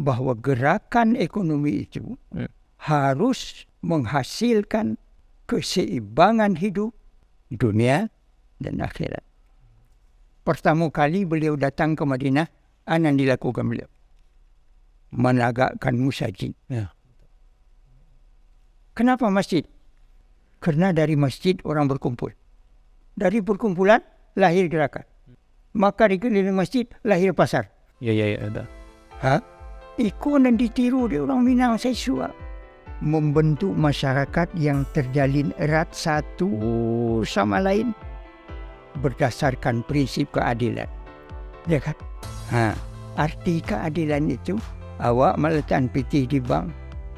bahwa gerakan ekonomi itu harus menghasilkan keseimbangan hidup dunia dan akhirat. Pertama kali beliau datang ke Madinah, apa yang dilakukan beliau? Menegakkan masjid. Kenapa masjid? Karena dari masjid orang berkumpul. Dari perkumpulan lahir gerakan. Maka di keliling masjid lahir pasar. Ya, ada. Ikut dan ditiru di orang Minang saya suka. Membentuk masyarakat yang terjalin erat satu sama lain berdasarkan prinsip keadilan. Ya kan? Arti keadilan itu awak meletakkan pitih di bank,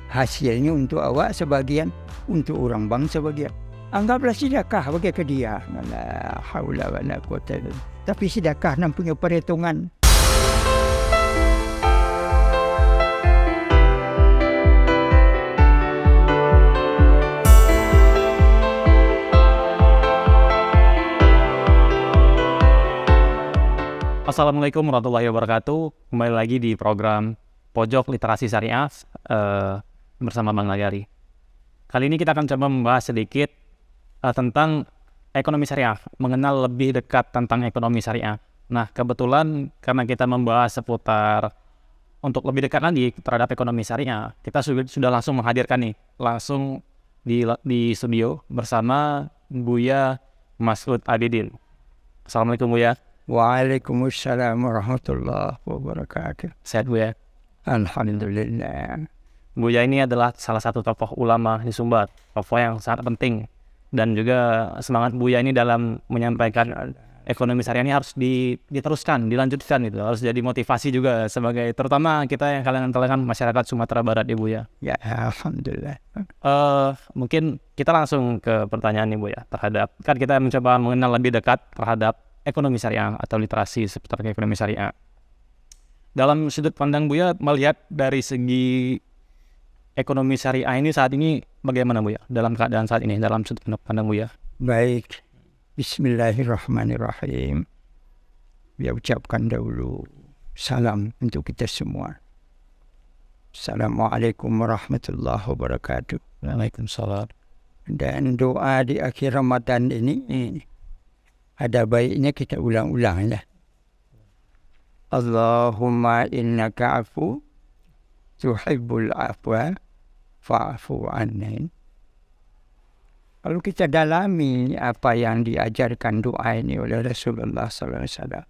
hasilnya untuk awak sebagian, untuk orang bank sebagian. Anggaplah sedekah bagi ke dia. La haula wala quwwata illa billah. Tapi sedekah nan punya perhitungan. Assalamualaikum warahmatullahi wabarakatuh. Kembali lagi di program Pojok Literasi Syariah bersama Bang Nagari. Kali ini kita akan coba membahas sedikit tentang ekonomi syariah, mengenal lebih dekat tentang ekonomi syariah. Nah, kebetulan karena kita membahas seputar untuk lebih dekat lagi terhadap ekonomi syariah, kita sudah langsung menghadirkan nih, langsung di studio bersama Buya Mas'ud Abidin. Assalamualaikum Buya. Waalaikumsalam warahmatullahi wabarakatuh. Sehat Buya? Alhamdulillah. Buya ini adalah salah satu tokoh ulama di Sumbar, tokoh yang sangat penting, dan juga semangat Buya ini dalam menyampaikan ekonomi syariah ini harus diteruskan, dilanjutkan gitu, harus jadi motivasi juga sebagai terutama kita yang kalian masyarakat Sumatera Barat ya Buya. Ya, alhamdulillah. Mungkin kita langsung ke pertanyaan nih Buya, terhadap kan kita mencoba mengenal lebih dekat terhadap ekonomi syariah atau literasi seputar ekonomi syariah. Dalam sudut pandang Buya melihat dari segi ekonomi syariah ini saat ini bagaimana Buya? Dalam keadaan saat ini, dalam sudut pandang Buya. Baik. Bismillahirrahmanirrahim. Saya ucapkan dahulu salam untuk kita semua. Assalamualaikum warahmatullahi wabarakatuh. Waalaikumsalam. Dan doa di akhir Ramadan ini ada baiknya kita ulang-ulang lah. Allahumma innaka afu tuhibbul afwa fa'fu anni. Kalau kita dalami apa yang diajarkan doa ini oleh Rasulullah SAW,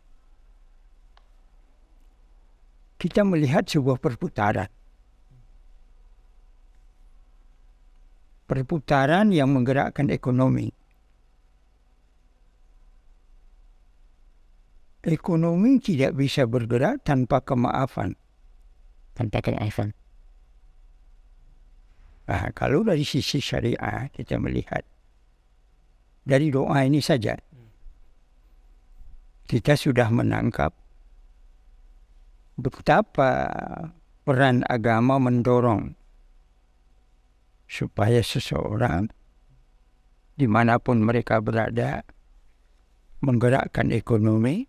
kita melihat sebuah perputaran. Perputaran yang menggerakkan ekonomi. Ekonomi tidak bisa bergerak tanpa kemaafan. Kalau dari sisi syariah kita melihat dari doa ini saja kita sudah menangkap betapa peran agama mendorong supaya seseorang dimanapun mereka berada menggerakkan ekonomi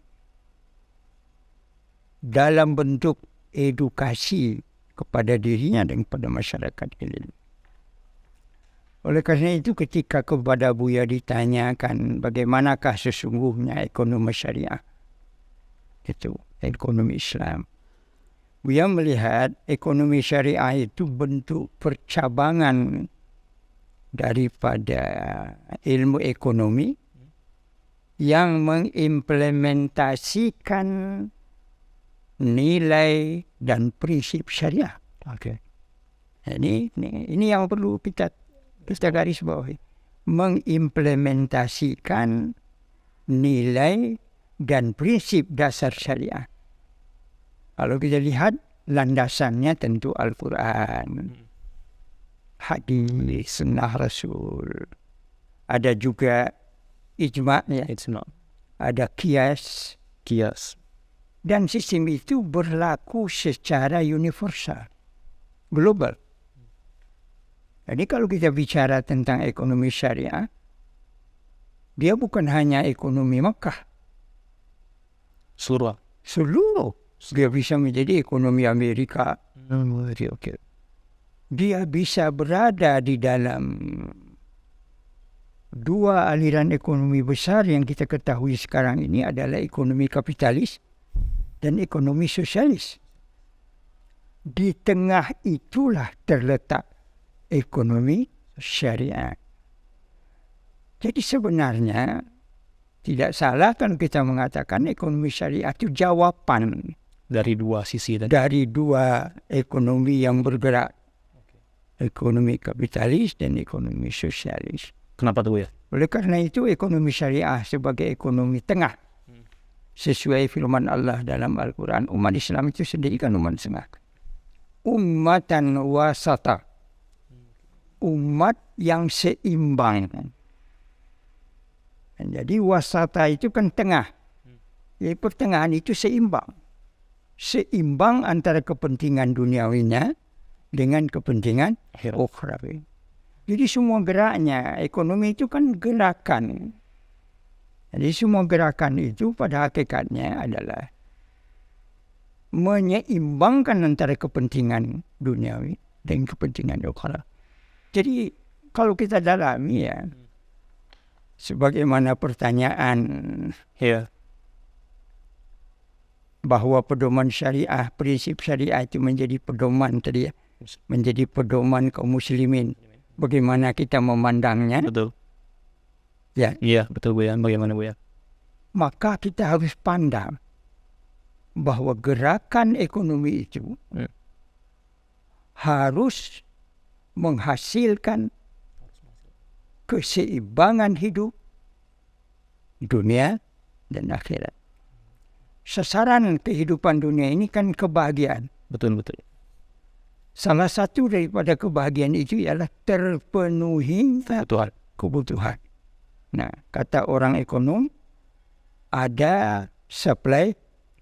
dalam bentuk edukasi kepada dirinya dan kepada masyarakat ini. Oleh karena itu ketika kepada Buya ditanyakan bagaimanakah sesungguhnya ekonomi syariah, itu ekonomi Islam, Buya melihat ekonomi syariah itu bentuk percabangan daripada ilmu ekonomi yang mengimplementasikan nilai dan prinsip syariah. Ini yang perlu kita garis bawahi. Mengimplementasikan nilai dan prinsip dasar syariah. Kalau kita lihat landasannya tentu Al-Quran, hadis, sunnah Rasul. Ada juga ijma', ada qiyas. Dan sistem itu berlaku secara universal, global. Jadi kalau kita bicara tentang ekonomi syariah, dia bukan hanya ekonomi Makkah. Seluruh. Dia bisa menjadi ekonomi Amerika, Oke. Dia bisa berada di dalam dua aliran ekonomi besar yang kita ketahui sekarang ini adalah ekonomi kapitalis dan ekonomi sosialis. Di tengah itulah terletak ekonomi syariah. Jadi sebenarnya tidak salah kan kita mengatakan ekonomi syariah itu jawaban Dari dua sisi tadi. dari dua ekonomi yang bergerak. Ekonomi kapitalis dan ekonomi sosialis. Kenapa tuh ya? Oleh karena itu ekonomi syariah sebagai ekonomi tengah. Sesuai firman Allah dalam Al-Quran, umat Islam itu sendiri kan umat tengah. Ummatan wasata. Umat yang seimbang. Jadi wasata itu kan tengah. Jadi pertengahan itu seimbang. Seimbang antara kepentingan duniawinya dengan kepentingan ukhrawi. Jadi semua geraknya, ekonomi itu kan gerakan. Jadi semua gerakan itu pada hakikatnya adalah menyeimbangkan antara kepentingan duniawi dan kepentingan ukhrawi. Jadi kalau kita dalami ya, sebagaimana pertanyaan bahwa pedoman syariah, prinsip syariah itu menjadi pedoman tadi ya, menjadi pedoman kaum muslimin. Bagaimana kita memandangnya? Betul. Ya. Iya, betul Bu ya. Bagaimana Bu ya? Maka kita harus pandang bahwa gerakan ekonomi itu harus menghasilkan keseimbangan hidup dunia dan akhirat. Sasaran kehidupan dunia ini kan kebahagiaan. Betul. Salah satu daripada kebahagiaan itu ialah terpenuhi kebutuhan. Nah, kata orang ekonom, ada supply,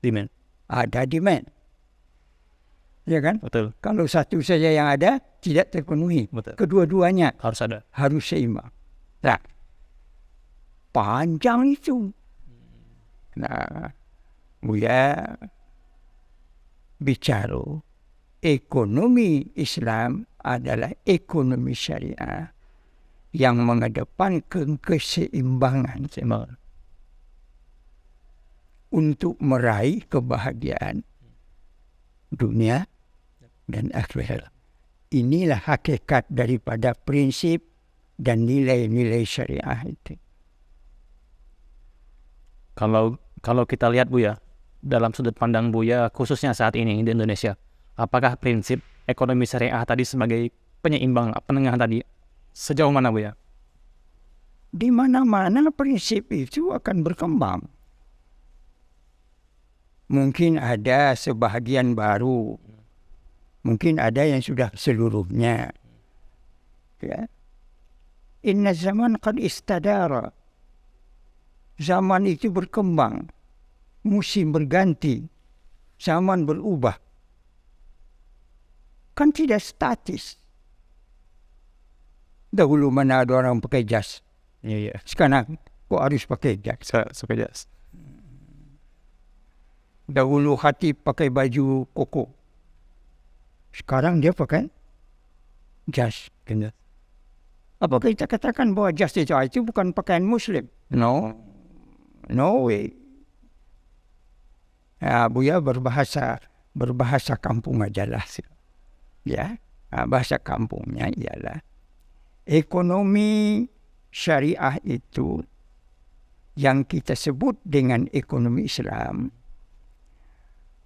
Demand. ada demand. Ya kan? Betul. Kalau satu saja yang ada, tidak terpenuhi. Betul. Kedua-duanya Harus ada. harus seimbang. Nah, panjang itu. Nah, Buya bicara ekonomi Islam adalah ekonomi syariah yang mengedepankan keseimbangan untuk meraih kebahagiaan dunia dan akhirat. Inilah hakikat daripada prinsip dan nilai-nilai syariah itu. Kalau kita lihat Bu ya, dalam sudut pandang Buya khususnya saat ini di Indonesia, apakah prinsip ekonomi syariah tadi sebagai penyeimbang penengah tadi sejauh mana Bu ya? Di mana-mana prinsip itu akan berkembang. Mungkin ada sebahagian baru, mungkin ada yang sudah seluruhnya. Ya. Inna zaman qad istadara. Zaman itu berkembang, musim berganti, zaman berubah. Kan tidak statis. Dahulu mana ada orang pakai jas. Iya. Sekarang kok harus pakai jas. Suka jas. Dahulu Khatib pakai baju koko. Sekarang dia pakai jas. Apakah kita katakan bahwa jas itu bukan pakaian Muslim? No way. Ya, Buya berbahasa kampung aja lah. Ya, bahasa kampungnya ialah ekonomi syariah itu yang kita sebut dengan ekonomi Islam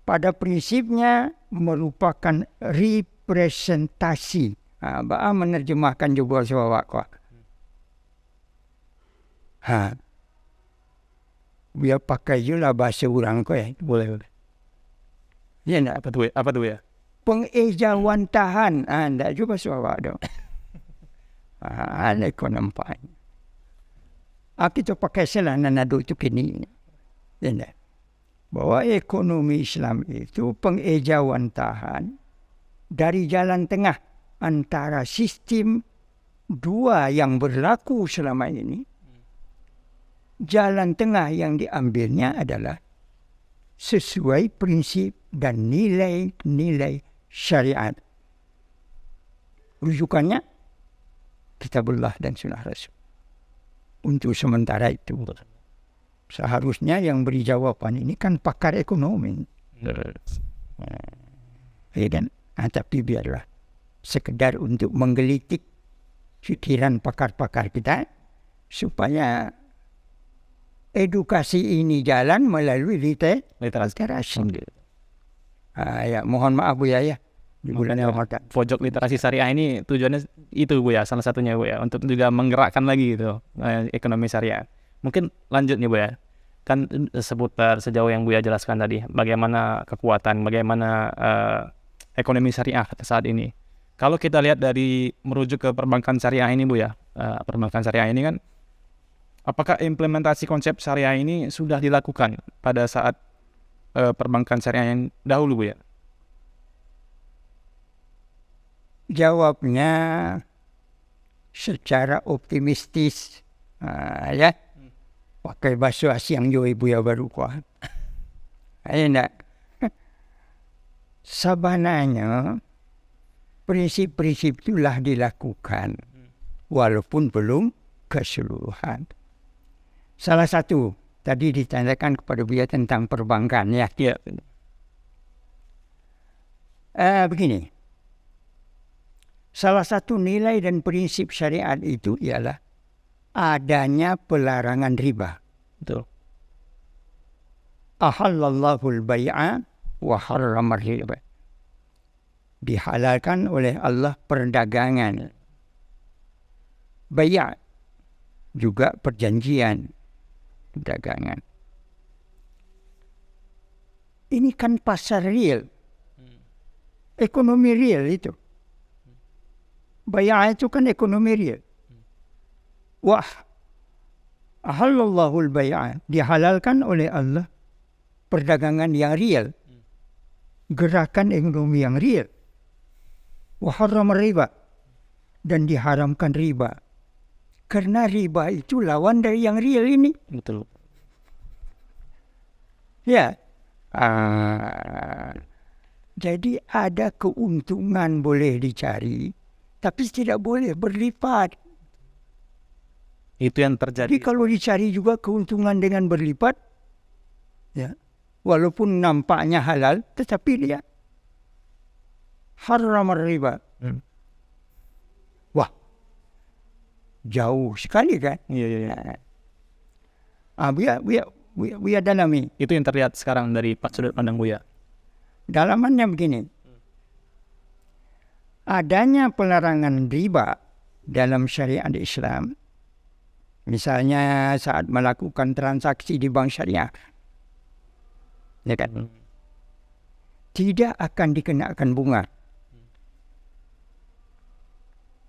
pada prinsipnya merupakan representasi. Ba'a menerjemahkan juga sebab kau. Biar pakai juga bahasa orang kau ya. Boleh. Ya nak? Apa tuh ya? Pengejawantahan. Tidak juga sebab dong. Ada kau nampak. Kita pakai selana nado itu kini. Ya nak? Bahwa ekonomi Islam itu pengejawantahan dari jalan tengah antara sistem dua yang berlaku selama ini. Jalan tengah yang diambilnya adalah sesuai prinsip dan nilai-nilai syariat. Rujukannya Kitabullah dan Sunnah Rasul. Untuk sementara itu. Seharusnya yang beri jawaban ini kan pakar ekonomi. Ya kan? Tapi biarlah sekedar untuk menggelitik pikiran pakar-pakar kita supaya edukasi ini jalan melalui literasi. Ya, mohon maaf Bu ya. Di bulan Ramadan. Pojok literasi syariah ini tujuannya itu Bu ya, salah satunya Bu ya, untuk juga menggerakkan lagi gitu ekonomi syariah. Mungkin lanjut nih Bu ya, kan seputar sejauh yang Bu ya jelaskan tadi, bagaimana kekuatan, bagaimana ekonomi syariah saat ini. Kalau kita lihat dari merujuk ke perbankan syariah ini Bu ya, perbankan syariah ini kan, apakah implementasi konsep syariah ini sudah dilakukan pada saat perbankan syariah yang dahulu Bu ya? Jawabnya secara optimistis, ya. Pakai bahasa Asyang jo ibu ya baru kuah. Enak. Sebenarnya prinsip-prinsip itulah dilakukan, walaupun belum keseluruhan. Salah satu tadi ditanyakan kepada Buya tentang perbankan ya. Begini. Salah satu nilai dan prinsip syariat itu ialah adanya pelarangan riba. Betul. Ahallallahu al-bai'a wa harrama riba. Dihalalkan oleh Allah perdagangan. Bai' juga perjanjian perdagangan. Ini kan pasar real. Ekonomi real itu. Bai' itu kan ekonomi real. Wah, ahallallahu al-bai'a, dihalalkan oleh Allah perdagangan yang real, gerakan ekonomi yang real. Wa harrama riba, dan diharamkan riba. Karena riba itu lawan dari yang real ini. Betul. Ya. Jadi ada keuntungan boleh dicari, tapi tidak boleh berlipat. Itu yang terjadi. Jadi kalau dicari juga keuntungan dengan berlipat, ya, walaupun nampaknya halal, tetapi dia haram riba. Wah, jauh sekali kan? Iya. Buya dalami. Itu yang terlihat sekarang dari sudut pandang Buya. Dalamannya begini. Adanya pelarangan riba dalam syariat Islam, misalnya saat melakukan transaksi di bank syariah, ya kan, tidak akan dikenakan bunga.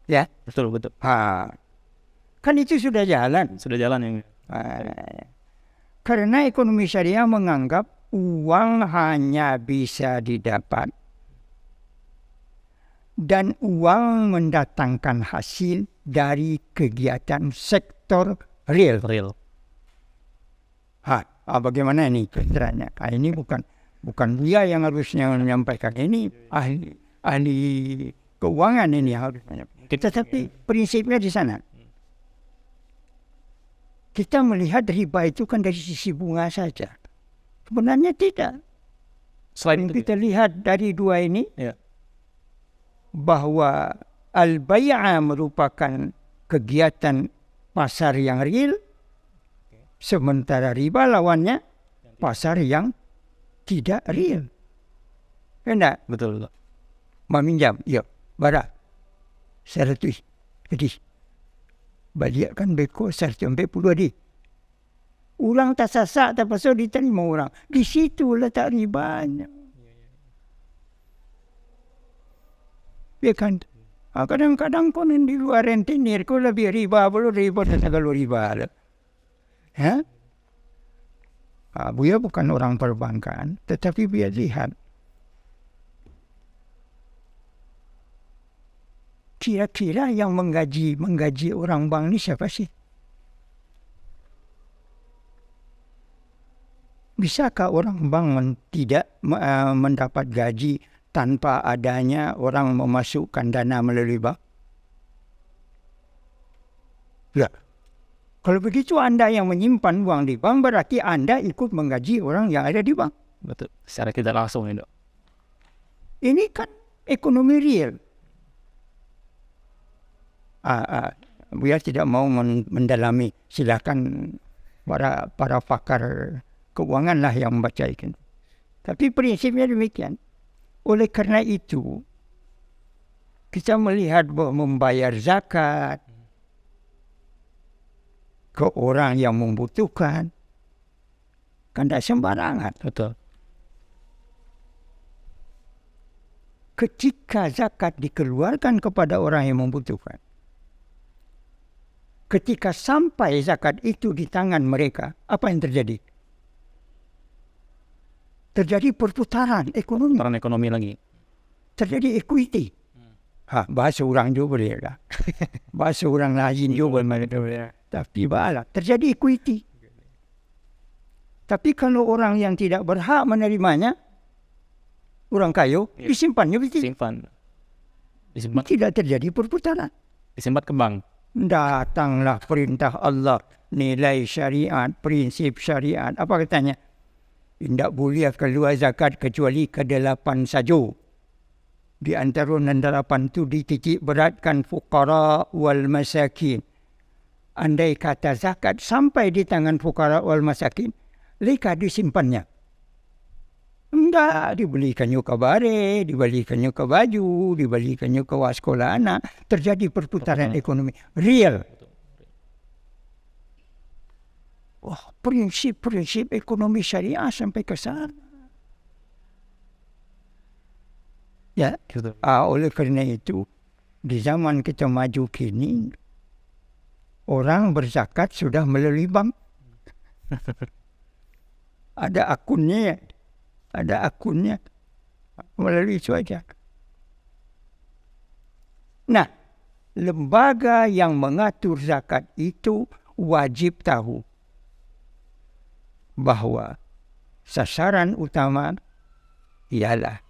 Ya, betul. Kan itu sudah jalan. Sudah jalan yang. Karena ekonomi syariah menganggap uang hanya bisa didapat dan uang mendatangkan hasil dari kegiatan sektor real. Bagaimana ini caranya? Ini bukan dia yang harusnya menyampaikan, ini ahli keuangan ini harus menyampaikan. Tetapi prinsipnya di sana. Kita melihat riba itu kan dari sisi bunga saja. Sebenarnya tidak. Selain itu kita lihat dari dua ini, bahwa al-bai'a merupakan kegiatan pasar yang real, sementara riba lawannya pasar yang tidak real. Enggak? Betul. Meminjam, ya, bara 100. Jadi balikan beko 140 di. Ulang tak sasak tak pasal diterima orang. Di situ letak ribanya. Ya kan? Kadang-kadang kau di luar rentenir kau lebih riba, belum riba dan kalau riba. Buya bukan orang perbankan, tetapi Buya lihat. Kira-kira yang menggaji orang bank ni siapa sih? Bisakah orang bank tidak mendapat gaji tanpa adanya orang memasukkan dana melalui bank? Ya. Kalau begitu Anda yang menyimpan uang di bank berarti Anda ikut menggaji orang yang ada di bank. Betul. Secara tidak langsung ya, Dok. Ini kan ekonomi real. Buya tidak mau mendalami, silakan para pakar keuangan lah yang membaca itu. Tapi prinsipnya demikian. Oleh karena itu, kita melihat bahwa membayar zakat ke orang yang membutuhkan kan tidak sembarangan. Betul. Ketika zakat dikeluarkan kepada orang yang membutuhkan, ketika sampai zakat itu di tangan mereka, apa yang terjadi? Terjadi perputaran ekonomi. Perputaran ekonomi lagi. Terjadi equity. Bahasa orang juga boleh lah. Bahasa orang lain juga boleh. Tapi bahala, terjadi equity. Tapi kalau orang yang tidak berhak menerimanya, orang kaya, disimpannya betul. Disimpan. Tidak terjadi perputaran. Disimpan ke bank. Datanglah perintah Allah, nilai syariat, prinsip syariat. Apa katanya? Tidak boleh keluar zakat kecuali ke-8 saja. Di antara 8 itu dititik beratkan fuqara wal masakin. Andai kata zakat sampai di tangan fuqara wal masakin, leka disimpannya. Enggak, dibelikannya ke bare, dibelikannya ke baju, dibelikannya ke sekolah anak. Terjadi perputaran ekonomi real. Wah, prinsip-prinsip ekonomi syariah sampai ke sana. Ya, oleh kerana itu, di zaman kita maju kini, orang berzakat sudah melalui bank. Ada akunnya melalui itu saja. Nah, lembaga yang mengatur zakat itu wajib tahu bahawa sasaran utama ialah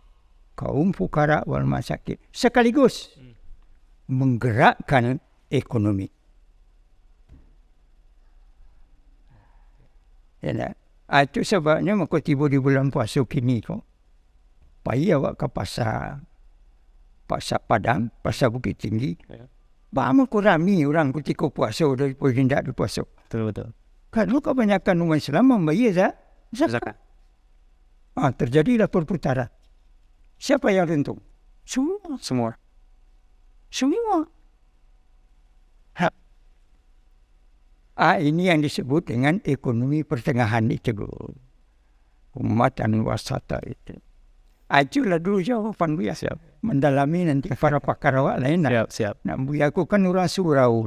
kaum fukara wal masakin, sekaligus menggerakkan ekonomi. Ya, itu sebabnya maka tiba di bulan puasa kini kok payah awak ke pasar Padang, pasar Bukit Tinggi. Banyak kurami orang ketika puasa daripada tidak ada puasa. Betul. Karena kebanyakan umat Islam membayar zakat. Terjadilah perputaran. Siapa yang untung? Semua. Ini yang disebut dengan ekonomi pertengahan itu. Umatan wasata itu. Itulah dulu jawaban Buya. Siap. Mendalami nanti para pakar awak lain. Siap. Nah, Buya aku kan orang surau.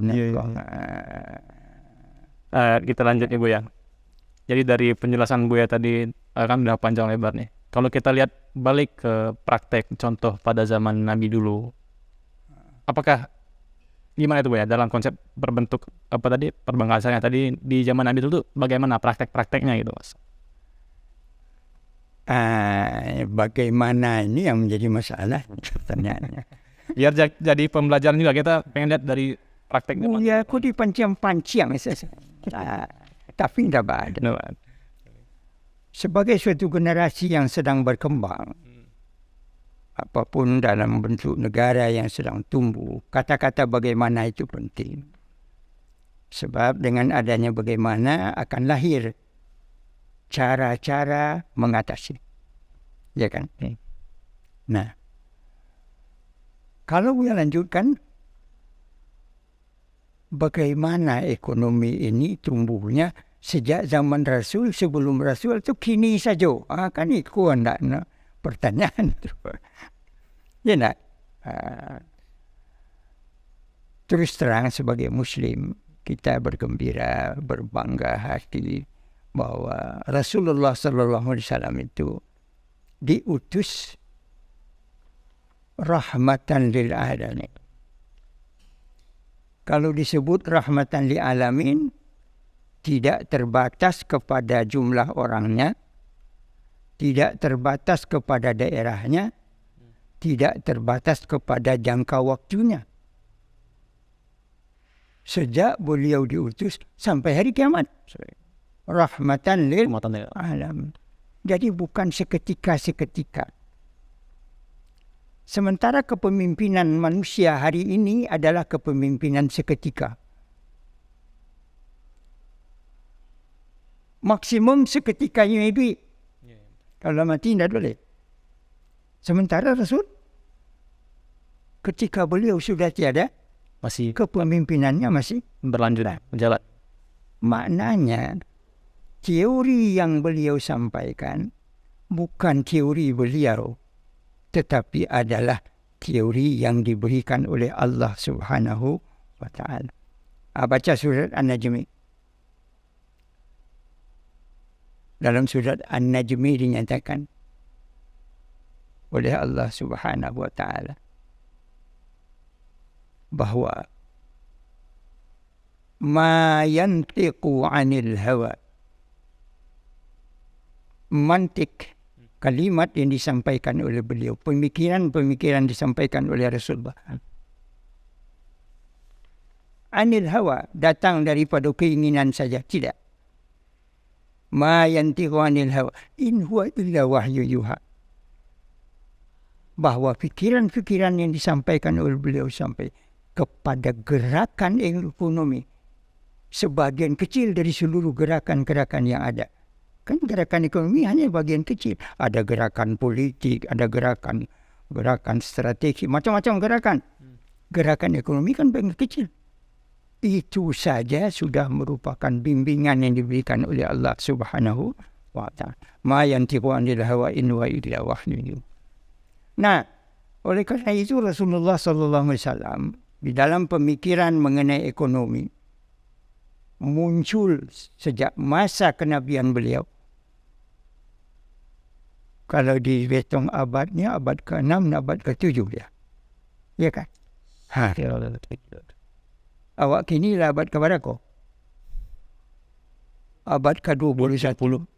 Kita lanjut nih Buya. Jadi dari penjelasan Buya tadi kan udah panjang lebar nih. Kalau kita lihat balik ke praktek contoh pada zaman Nabi dulu, apakah gimana itu Buya dalam konsep berbentuk perbangkasannya tadi di zaman Nabi dulu tuh bagaimana praktek-prakteknya gitu Mas? Bagaimana ini yang menjadi masalah pertanyaannya. Biar jadi pembelajaran juga, kita pengen lihat dari prakteknya. Ya, aku dipancing-pancing. Tapi tidak ada. Sebagai suatu generasi yang sedang berkembang, apapun dalam bentuk negara yang sedang tumbuh, kata-kata bagaimana itu penting. Sebab dengan adanya bagaimana akan lahir cara-cara mengatasi. Ya kan? Nah, kalau kita lanjutkan, bagaimana ekonomi ini tumbuhnya sejak zaman Rasul, sebelum Rasul itu kini saja. Kan itu anda pertanyaan itu. Ya nak. Terus terang sebagai Muslim, kita bergembira, berbangga hati bahwa Rasulullah SAW itu diutus rahmatan lil alamin. Kalau disebut rahmatan lil alamin, tidak terbatas kepada jumlah orangnya, tidak terbatas kepada daerahnya, tidak terbatas kepada jangka waktunya. Sejak beliau diutus sampai hari kiamat. Rahmatan lil alam. Jadi bukan seketika-seketika. Sementara kepemimpinan manusia hari ini adalah kepemimpinan seketika. Maksimum seketika maybe. Kalau mati tidak boleh. Sementara Rasul, ketika beliau sudah tiada, masih kepemimpinannya masih berlanjut, berjalan. Maknanya, teori yang beliau sampaikan bukan teori beliau, tetapi adalah teori yang diberikan oleh Allah Subhanahu wa Ta'ala. Baca surat An-Najmi. Dalam surat An-Najmi dinyatakan oleh Allah Subhanahu wa Ta'ala bahwa ma yantiqu 'anil hawa. Mantik, kalimat yang disampaikan oleh beliau, pemikiran-pemikiran disampaikan oleh Rasulullah. Anil hawa, datang daripada keinginan saja, tidak. Ma yantiqu 'anil hawa in huwa illa wahyu yuha. Bahwa pikiran-pikiran yang disampaikan oleh beliau sampai kepada gerakan ekonomi, sebagian kecil dari seluruh gerakan-gerakan yang ada. Kan gerakan ekonomi hanya bagian kecil. Ada gerakan politik, ada gerakan strategi, macam-macam gerakan. Gerakan ekonomi kan bagian kecil. Itu saja sudah merupakan bimbingan yang diberikan oleh Allah Subhanahu wa Ta'ala. Ma yantiqu 'anil hawa in huwa illa wahyu. Nah, oleh kerana itu Rasulullah sallallahu alaihi wasallam di dalam pemikiran mengenai ekonomi muncul sejak masa kenabian beliau. Kalau dihitung abadnya, abad ke-6 dan abad ke-7 dia. Ya kan? Awak kini lah abad kepada kau. Abad ke-21. 21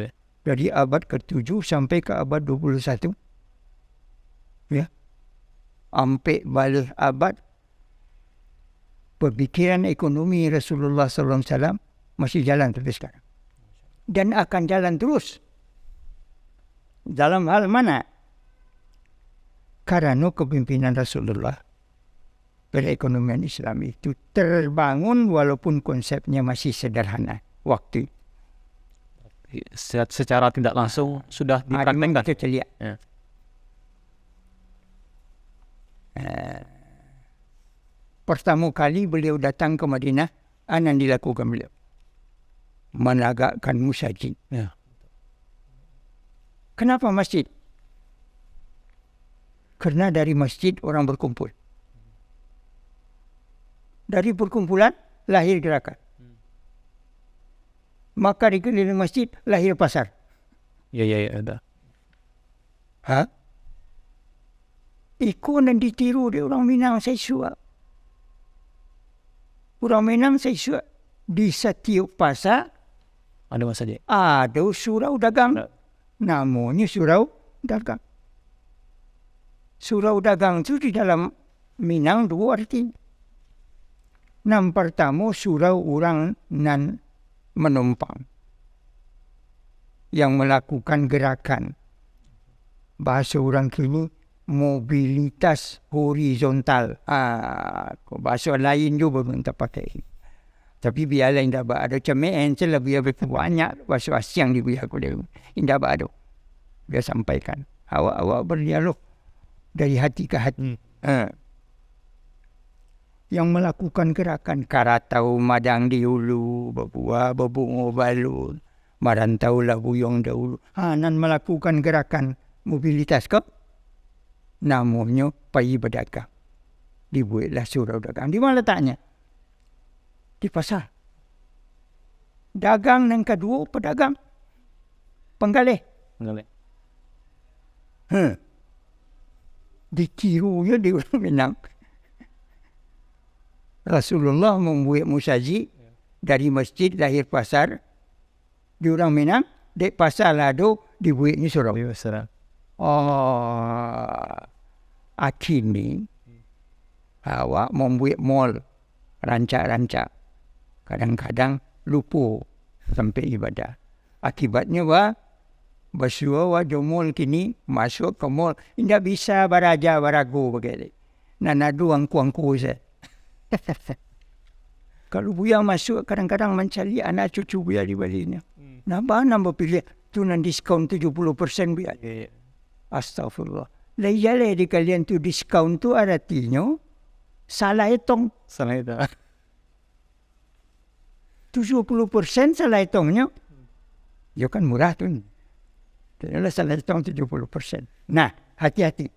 ya. Dari abad ke-7 sampai ke abad 21. Ya. Sampai balik abad, pemikiran ekonomi Rasulullah SAW masih jalan sampai sekarang. Dan akan jalan terus. Dalam hal mana? Karena kepimpinan Rasulullah, perekonomian Islam itu terbangun walaupun konsepnya masih sederhana waktu. Secara tidak langsung sudah dipraktekkan. Kita lihat. Ya. Pertama kali beliau datang ke Madinah, apa yang dilakukan beliau? Menegakkan masjid. Ya. Kenapa masjid? Karena dari masjid orang berkumpul. Dari perkumpulan lahir gerakan. Maka di keliling masjid lahir pasar. Ya, ada. Ikut dan ditiru di orang Minang saya suap. Orang Minang saya suap. Di setiap pasar ada masjid. Ada surau dagang. Namanya surau dagang. Surau dagang itu di dalam Minang dua arti. Yang pertama surau orang nan menumpang yang melakukan gerakan. Bahasa orang kini mobilitas horizontal. Bahasa lain juga minta pakai. Tapi biarlah indah ada cemen lebih banyak bahasa asyang dibiar oleh indah ada. Dia sampaikan. Awak berdialog dari hati ke hati. Yang melakukan gerakan karatau madang di hulu, berbuah, berbunga balun, marantau lah buyong dahulu. Nan melakukan gerakan mobilitas ke? Namanya pergi berdagang. Dibuatlah surau dagang. Di mana letaknya? Di pasar. Dagang yang kedua, pedagang. Penggalih. Ditirunya di orang Minang. Rasulullah membuat musajid dari masjid lahir pasar di orang Minang, di pasar lado dibuatnya surau. Akini awak membuat mall rancak-rancak, kadang-kadang lupa sampai ibadah. Akibatnya Basua wajah mall kini masuk ke mall tidak bisa baraja barago begitu. Nanadu angku saya. Kalau Buya masuk kadang-kadang mencari anak cucu Buya di baliknya. Nambah pilih tu nan diskaun 70% Buya. Astagfirullah. Laya di kalian tu diskaun tu artinya salah hitung. Salah itu. 70% salah hitungnya. Ya kan murah tu. Adalah salah hitung 70%. Nah, hati-hati.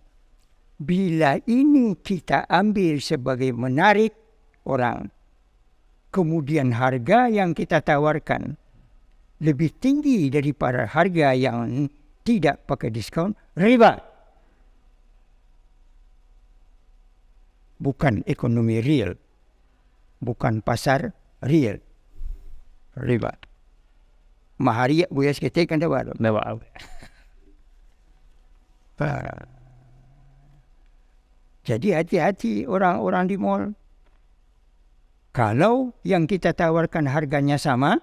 Bila ini kita ambil sebagai menarik orang, kemudian harga yang kita tawarkan lebih tinggi daripada harga yang tidak pakai diskaun, riba. Bukan ekonomi real. Bukan pasar real. Riba. Mahari Buya seketik kan dah baru. Jadi hati-hati orang-orang di mall. Kalau yang kita tawarkan harganya sama,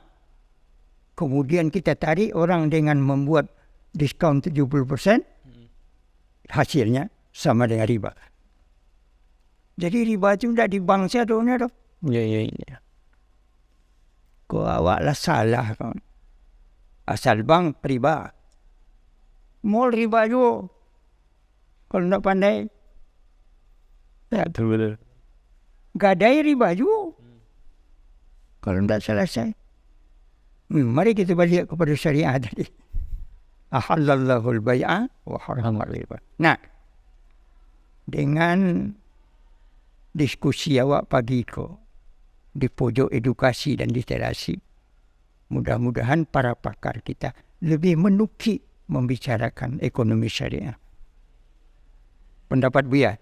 kemudian kita tarik orang dengan membuat diskaun 70%, hasilnya sama dengan riba. Jadi riba itu tidak di bank saya doanya tu. Ya. Kau awaklah salah kan. Asal bank riba. Mall riba juga. Kalau tidak pandai. Ya, betul. Gadai riba juga. Kalau tidak selesai. Mari kita balik kepada syariah tadi. Ahallallahul bai'a wa harrama riba. Nah, dengan diskusi awak pagi ko di pojok edukasi dan literasi, mudah-mudahan para pakar kita lebih menukik membicarakan ekonomi syariah. Pendapat Buya?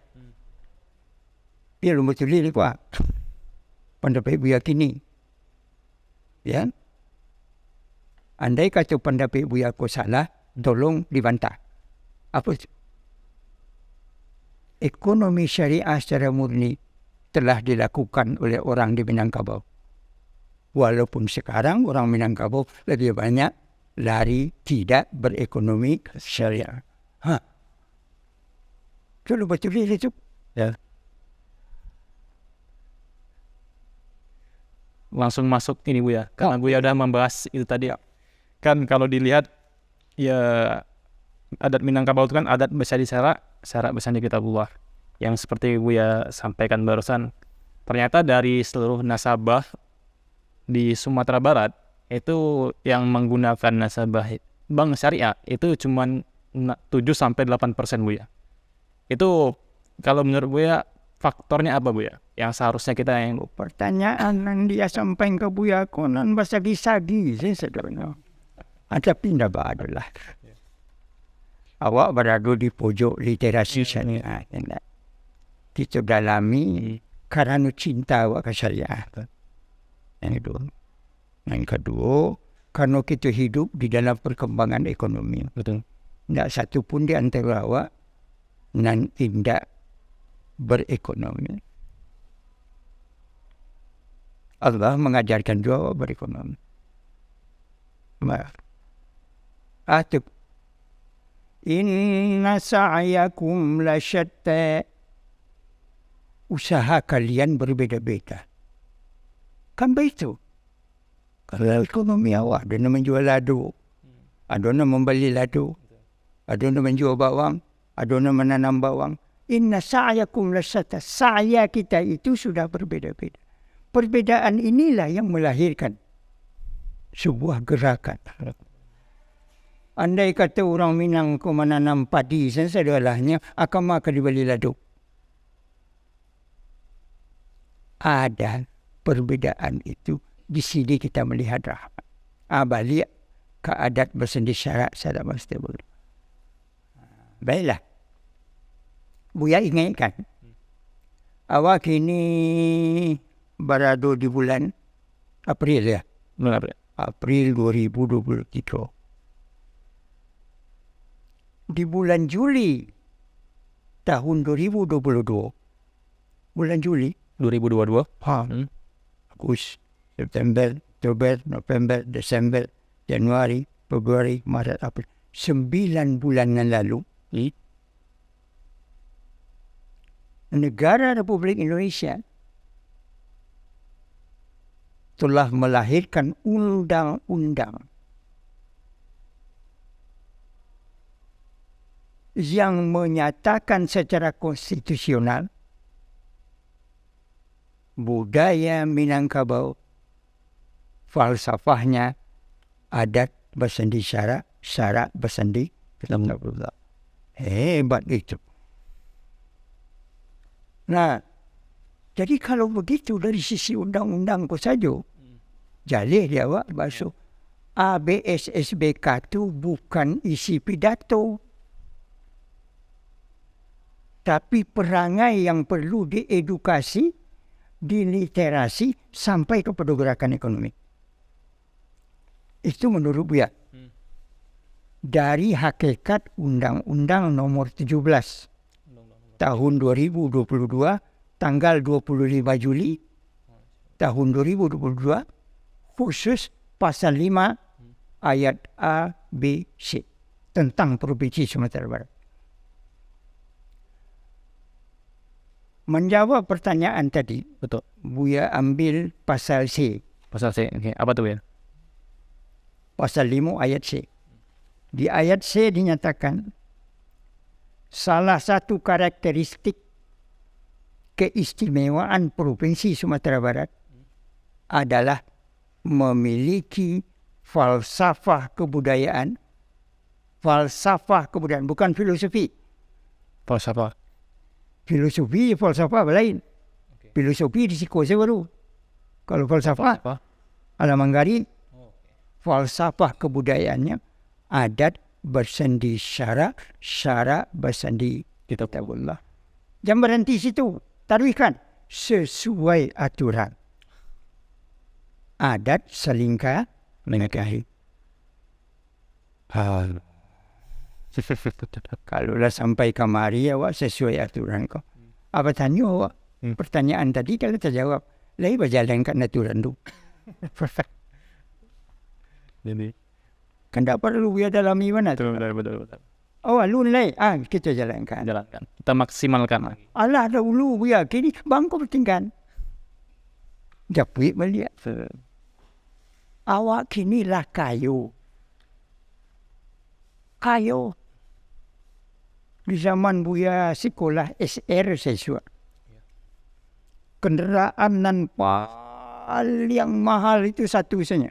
Ya, lu betul ni Pak. Pendapat Buya kini. Ya. Andai kata pendapat Buya ko salah, tolong dibantah. Apa itu? Ekonomi syariah secara murni telah dilakukan oleh orang di Minangkabau. Walaupun sekarang orang Minangkabau lebih banyak lari tidak berekonomi syariah. Itu betul itu. Ya. Langsung masuk ini Buya. Karena Buya udah membahas itu tadi. Kan kalau dilihat ya adat Minangkabau itu kan adat besar di syarak besar di Kitabullah. Yang seperti Buya sampaikan barusan, ternyata dari seluruh nasabah di Sumatera Barat itu yang menggunakan nasabah bank syariah itu cuma 7-8% Buya. Itu kalau menurut Buya faktornya apa Buya? Yang seharusnya kita yang pertanyaan yang dia sampaikan ke Buya konon bahasa gisagi saya sebenarnya. Ada pindah adalah. Awak berada di pojok literasi syariah. Kita dalami kerana cinta awak ke syariah. Yang itu. Yang kedua, kerana kita hidup di dalam perkembangan ekonomi. betul. Tidak satu pun di antara awak yang tidak berekonomi. Allah mengajarkan juga awak berekonomi. Atau inna sa'yakum la syatta. Usaha kalian berbeza-beza. Kan begitu. Kalau ekonomi awak, ada yang menjual ladu, ada yang membeli ladu, ada yang menjual bawang, ada yang menanam bawang. Inna sa'yakum la syatta. Sa'ya kita itu sudah berbeza-beza. Perbedaan inilah yang melahirkan sebuah gerakan. Andai kata orang Minang ko menanam padi, sesadalahnya akan makan dibeli ladu. Ada perbedaan itu di sini kita melihat rahmat. Balik ke adat bersendi syarak saya mesti boleh. Baiklah. Buya ingatkan. Awak ini berada di bulan April ya. April 2023. di bulan Juli tahun 2022. Bulan Juli. 2022. Agustus, September, Oktober, November, Desember, Januari, Februari, Maret, April. 9 bulan yang lalu, negara Republik Indonesia telah melahirkan undang-undang yang menyatakan secara konstitusional budaya Minangkabau, falsafahnya, adat bersandi syarak, syarak bersandi kitab. Hebat itu. Nah, jadi kalau begitu dari sisi undang-undang ko saja, jalih dia awak basuh. ABSSBK itu bukan isi pidato, tapi perangai yang perlu diedukasi, diliterasi sampai kepada gerakan ekonomi. Itu menurut Buya. Dari hakikat Undang-Undang Nomor 17 tahun 2022, tanggal 25 Juli tahun 2022, khusus pasal 5 ayat A, B, C tentang Provinsi Sumatera Barat. Menjawab pertanyaan tadi, Betul. Buya ambil pasal C. Pasal C. Okay. Apa tuh ya? Pasal 5 ayat C. Di ayat C dinyatakan salah satu karakteristik keistimewaan Provinsi Sumatera Barat adalah memiliki falsafah kebudayaan. Falsafah kebudayaan, bukan filosofi. Falsafah. Filosofi, falsafah lain. Filosofi risiko saya baru. Kalau falsafah, Alamangari, falsafah kebudayaannya, adat bersandi syarak, syarak bersandi kitabullah. Jangan berhenti situ. Taruhkan sesuai aturan. Adat selingkah menikahi. Kalau dah sampai kemari awak sesuai aturan kau. Apa tanya awak? Pertanyaan tadi kalau terjawab, lagi berjalan kat aturan tu. Jadi Kan tak perlu dia dalami mana tu. betul. Oh, alun lai. Kita jalankan. Jalankan. Kita maksimalkan lagi. Alah dahulu dia kini bangku bertingkan. Japui melihat. Awak kini lah kayu. Kayu. Di zaman Buya sekolah SR siswa. Kenderaan nan paling mahal itu satu saja.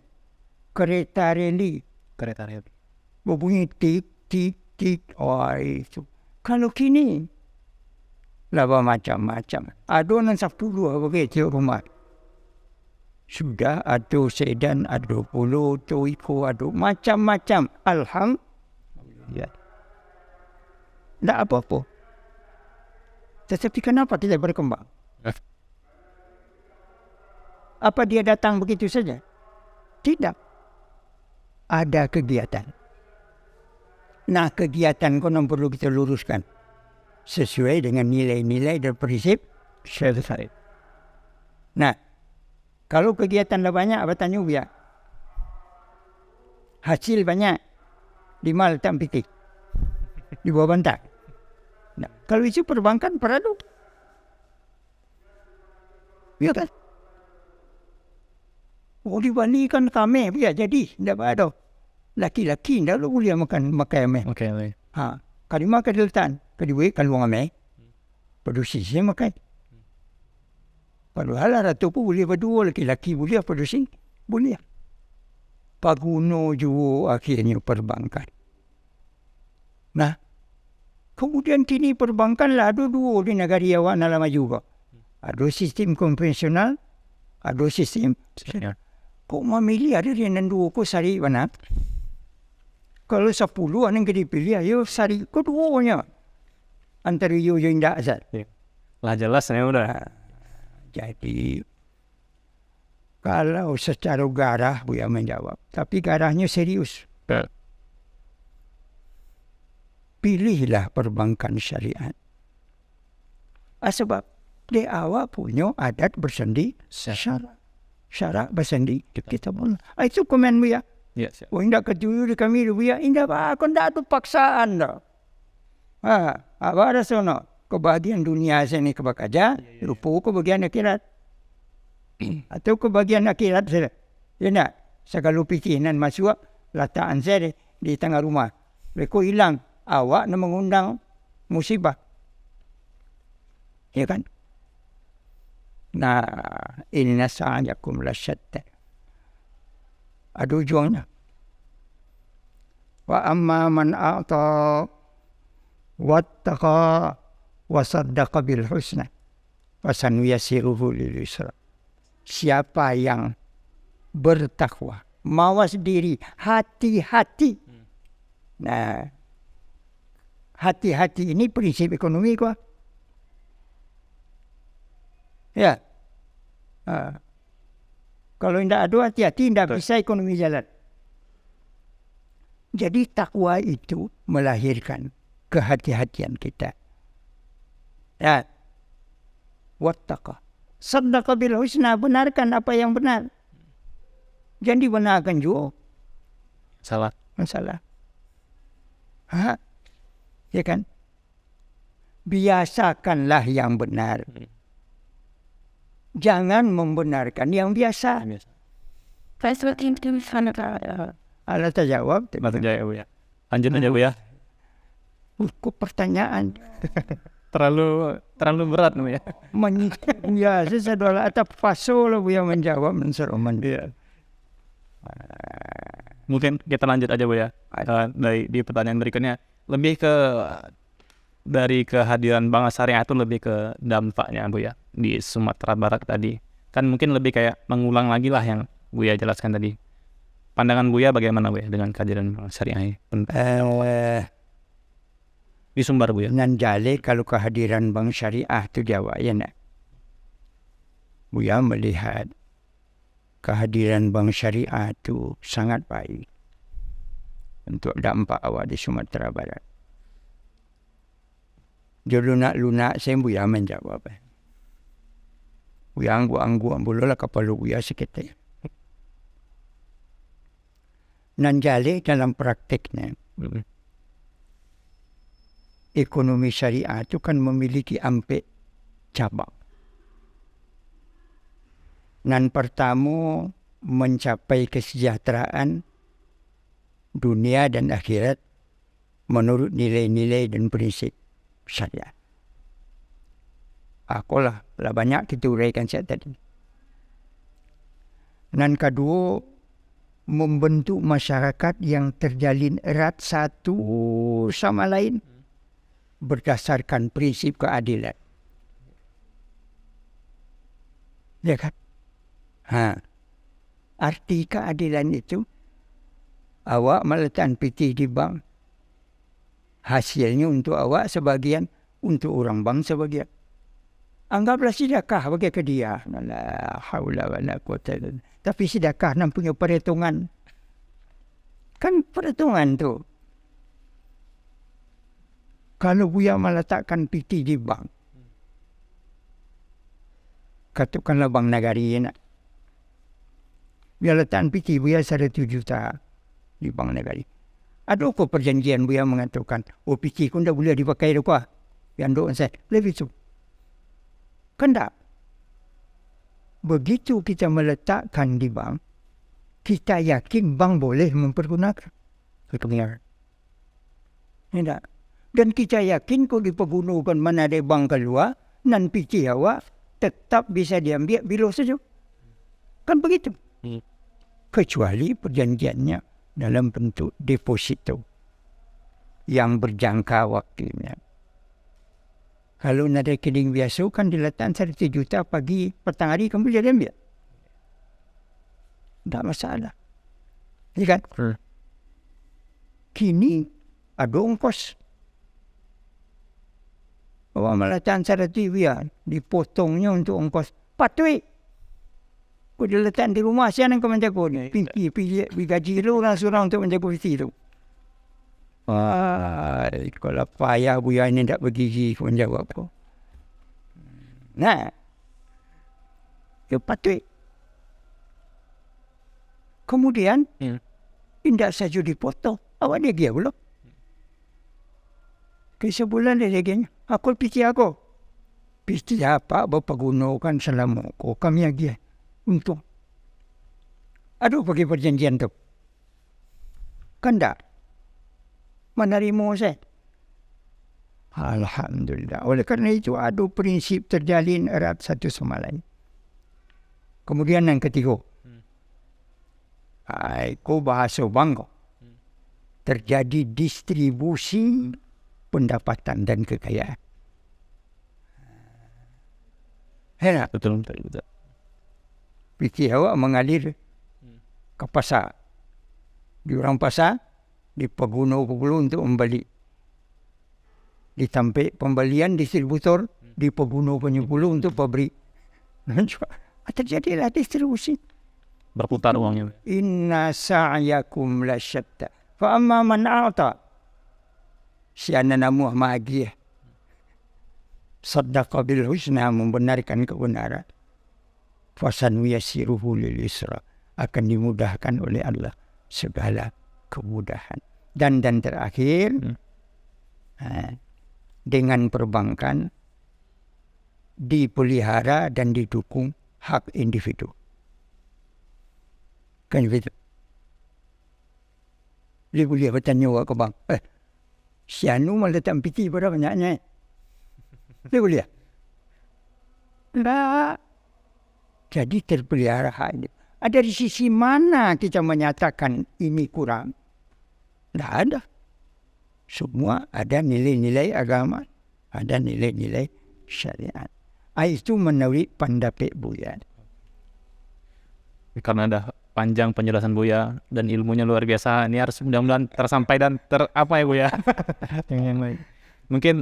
Kereta reli. Kereta rel. Berbunyi tik, tik, tik. Wah itu. Kalau kini, laba macam-macam. Ada 10 begitu rumah. Sudah ada sedan, ada polo, toiko, ada macam-macam. Alhamdulillah. Tak apa-apa. Tetapi kenapa tidak berkembang? Apa dia datang begitu saja? Tidak. Ada kegiatan. Nah, kegiatan konon perlu kita luruskan sesuai dengan nilai-nilai dan prinsip syariat. Nah, kalau kegiatan dah banyak, apa tanya Buya? Hasil banyak, dimal tak pitik, di bawah bantak. Nah, kalau itu perbankan perlu. Ya kan? Oh, dibandingkan kami, Buya jadi, tidak ada. Laki-laki tidak boleh makan ame. Oke. Kalau makan di letan, kalau buat kalau ame, produksi saya makan. Padahal ratu pun boleh berdua, laki-laki boleh produksi, boleh. Paguno juga akhirnya perbankan. Nah, kemudian kini perbankan lah ada dua di negara awak nak maju. Ada sistem konvensional, ada sistem. Kok memilih ada yang dua ko sari mana? Kalau 10 yang dipilih, ayo sari keduanya. Antara yo yang tidak asal. Lah jelas ya udah. Jadi, kalau secara garah, Buya menjawab. Tapi garahnya serius. pilihlah perbankan syariat. Sebab di awal punya adat bersendi syarak bersendi kita pun. Itu komen Buya. Ya, siap. Oh, indah ketuju di kami Buya, indah pak, kondak tu paksaan dah. Apa ada sono? Kebahagiaan dunia sini kebakaja, lupa kebahagiaan akhirat. Atau kebahagiaan akhirat saya. Ya nak, segala pikiran masuk letakkan saya di tengah rumah. Mereka hilang, awak nak mengundang musibah. Ya kan? Nah, inna sa'yakum lasyatta. Ada ujungnya. Wa amma man a'ta wattaqa wa saddaqa bil husna wa sanuyassiruhu lil yusra. Siapa yang bertakwa, mawas diri, hati-hati. Nah, hati-hati ini prinsip ekonomi kok. Ya. Kalau tidak ada hati-hati, tidak bisa ekonomi jalan. Jadi takwa itu melahirkan kehati-hatian kita. Ya. Wattaqa. Saddaqa bil husna, benarkan apa yang benar. Jangan dibenarkan juga salah. Ya kan? Biasakanlah yang benar. Jangan membenarkan yang biasa. Allah terjawab. Mata jaya Buya. Lanjut aja Buya. Kok pertanyaan Terlalu berat Buya. Ya, sesadola atau pasol Buya menjawab menseroman. Iya. Mungkin kita lanjut aja Buya. Di pertanyaan berikutnya lebih ke dari kehadiran Bank Syariah itu lebih ke dampaknya Buya di Sumatera Barat tadi. Kan mungkin lebih kayak mengulang lagi lah yang Buya jelaskan tadi. Pandangan Buya bagaimana Buya dengan kehadiran Bank Syariah di Sumbar Buya? Nanjale kalau kehadiran Bank Syariah itu Jawa ya nak. Buya melihat kehadiran Bank Syariah itu sangat baik untuk dampak awak di Sumatera Barat. Jodoh nak lunak saya Buya menjawab. Buya anggu ambulola kepala Buya sekitar. Nanjale dalam prakteknya. Ekonomi syariah itu kan memiliki ampe cabang. Nan pertama mencapai kesejahteraan dunia dan akhirat menurut nilai-nilai dan prinsip syariah. Akulah banyak kita uraikan saya tadi. Nan kedua membentuk masyarakat yang terjalin erat satu sama lain berdasarkan prinsip keadilan. Ya kan? Arti keadilan itu awak meletakkan PT di bank. Hasilnya untuk awak sebagian, untuk orang bank sebagian. Anggaplah sedekah bagi ke dia. La haula wala quwata illa billah. Tapi sedekah nak punya perhitungan. Kan perhitungan tu. Kalau Buya meletakkan PT di bank. Katakanlah Bank Nagari nak. Buya letakkan PT Buya 100 juta di Bank Nagari. Ada apa perjanjian Buya mengatakan, PT ku dah boleh dipakai dah kuah. Yang doa saya, lebih tu. Kan tak? Begitu kita meletakkan di bank, kita yakin bank boleh mempergunakan. Betul. Tidak. Dan kita yakin kalau dipergunakan mana ada bank keluar, nan PT awak tetap bisa diambil bila saja. Kan begitu. Kecuali perjanjiannya dalam bentuk deposito yang berjangka waktunya. Kalau nak rekening biasa kan diletakkan 1 juta pagi petang hari kamu boleh ambil. Tak masalah. Ya kan? Kini ada ongkos. Orang meletakkan 100 biar dipotongnya untuk ongkos. Patut. Kau diletakkan di rumah siapa yang kau menjaga ni? Pergi gaji lu orang surang untuk menjaga PT tu. Wah, kalau payah Buya ini tak bergigi pun jawab kau. Nah, ya patut. Kemudian, indah saja dipotong. Awak dia gia pula. Ke sebulan dia gini. Aku pikir aku. Pikir apa berpergunakan selama kau kami yang dia. Untung. Aduh bagi perjanjian tu. Kan tak? Menerima saya. Alhamdulillah. Oleh kerana itu ada prinsip terjalin erat satu sama lain. Kemudian yang ketiga. Kau bahasa bangga. Terjadi distribusi pendapatan dan kekayaan. Henak? Betul. Fikir awak mengalir ke pasar. Di orang pasar, diperguna-guna untuk membeli. Ditampik pembelian distributor, diperguna penyuluh untuk pemberi. Terjadilah distribusi. Berputar uangnya. Inna sa'yakum la syatta. Fa amma man a'ta. Siana namu ma'agiyah. Saddaqa bil husna, membenarkan kebenaran. Fasanu yasiruhu lil isra. Akan dimudahkan oleh Allah segala kemudahan. Dan terakhir, dengan perbankan dipelihara dan didukung hak individu. Kan begitu. Dia boleh bertanya awak ke bang, si Anu malah tak piti pada banyaknya. Dia boleh? Tak. Jadi terpelihara hak ini. Ada di sisi mana kita menyatakan ini kurang? Tak ada. Semua ada nilai-nilai agama, ada nilai-nilai syariat. Itu menurut pendapat Buya. Karena ada panjang penjelasan Buya dan ilmunya luar biasa. Ini harus mudah-mudahan tersampai dan apa ya Buya? Yang baik. Mungkin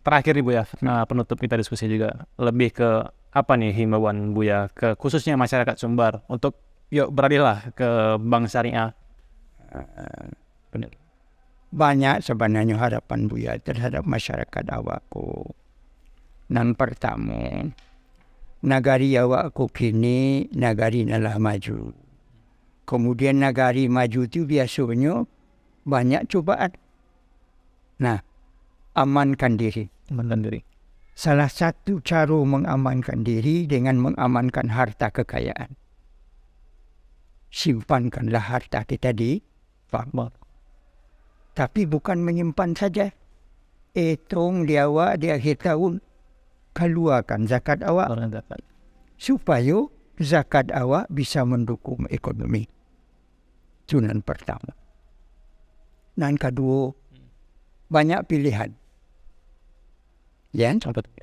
terakhir nih Buya, penutup kita diskusi juga lebih ke apa nih himbauan Buya ke khususnya masyarakat Sumbar untuk yuk beralihlah ke bank syariah. Banyak sebenarnya harapan Buya terhadap masyarakat awakku. Yang pertama, nagari awakku kini nagari nalah maju. Kemudian nagari maju itu biasanya banyak cobaan. Nah, amankan diri. Amankan diri. Salah satu cara mengamankan diri dengan mengamankan harta kekayaan. Simpankanlah harta kita di bank. Tapi bukan menyimpan saja. Hitung di awak di akhir tahun. Keluarkan zakat awak. Supaya zakat awak bisa mendukung ekonomi. Itu yang pertama. Dan kedua, banyak pilihan. Ya,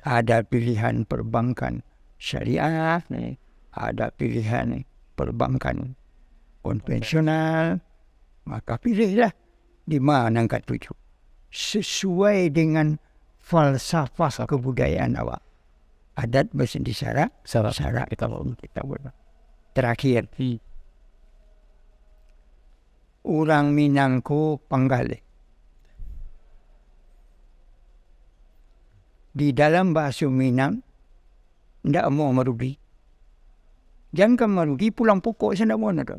ada pilihan perbankan syariah, ada pilihan perbankan konvensional. Maka pilihlah di mana yang ketujuh. Sesuai dengan falsafah kebudayaan awak. Adat bersendi syarak kita buat. Terakhir, orang Minangko Panggale. Di dalam bahasa Minang, tidak mau merugi. Jangan merugi pulang pokok sana mana tak?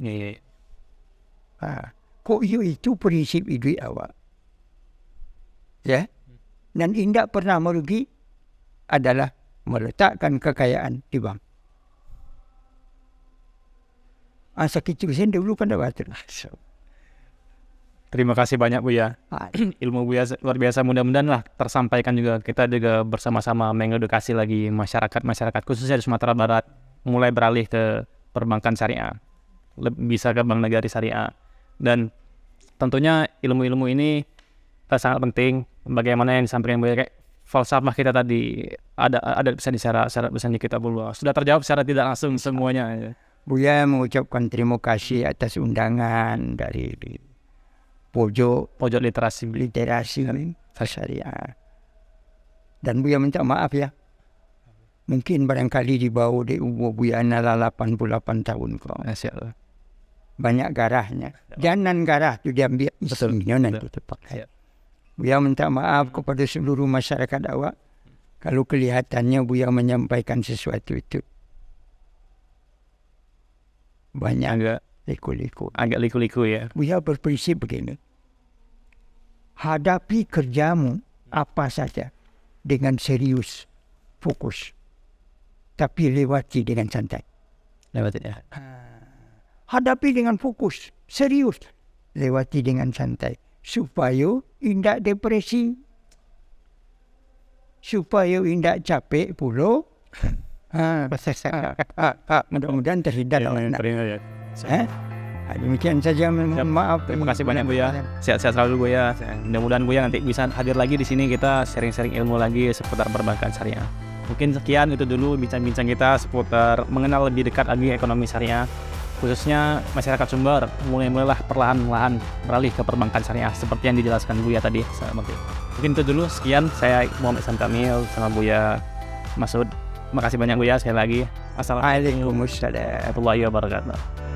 Kok itu prinsip hidup awak. Ya? Dan tidak pernah merugi adalah meletakkan kekayaan di bank. Asa kecil sen dulu kan dah bater. Terima kasih banyak Buya. Ilmu Buya luar biasa, mudah-mudahan lah tersampaikan juga. Kita juga bersama-sama mengedukasi lagi masyarakat khususnya di Sumatera Barat mulai beralih ke perbankan syariah. Bisa ke bank negara syariah. Dan tentunya ilmu-ilmu ini sangat penting. Bagaimana yang disampaikan Buya kayak falsafah kita tadi ada bisa syarat bisa kita pula. Sudah terjawab secara tidak langsung semuanya. Buya mengucapkan terima kasih atas undangan dari pojok literasi syariah. Dan Buya minta maaf ya. Mungkin barangkali dibawa di umur Buya adalah 88 tahun kok. Banyak garahnya. Jangan garah tu diambil isinya nanti terpakai. Buya minta maaf kepada seluruh masyarakat awak kalau kelihatannya Buya menyampaikan sesuatu itu banyak liku-liku. Agak liku-liku ya. Buya berprinsip begini. Hadapi kerjamu apa saja dengan serius, fokus. Tapi lewati dengan santai. Lewatin ya. Hadapi dengan fokus, serius. Lewati dengan santai. Supaya indak depresi. Supaya indak capek pula. Mudah-mudahan terhindar. Demikian saja, mohon maaf. Terima kasih banyak Buya. Sehat-sehat selalu Buya. Mudah-mudahan Buya nanti bisa hadir lagi di sini, kita sharing-sharing ilmu lagi seputar perbankan syariah. Mungkin sekian itu dulu bincang-bincang kita seputar mengenal lebih dekat lagi ekonomi syariah, khususnya masyarakat Sumber mulailah perlahan-lahan beralih ke perbankan syariah seperti yang dijelaskan Buya tadi. Mungkin itu dulu, sekian. Saya Muhammad Ihsan Kamil sama Buya Masud. Makasih banyak Buya sekali lagi. Assalamualaikum warahmatullahi wabarakatuh.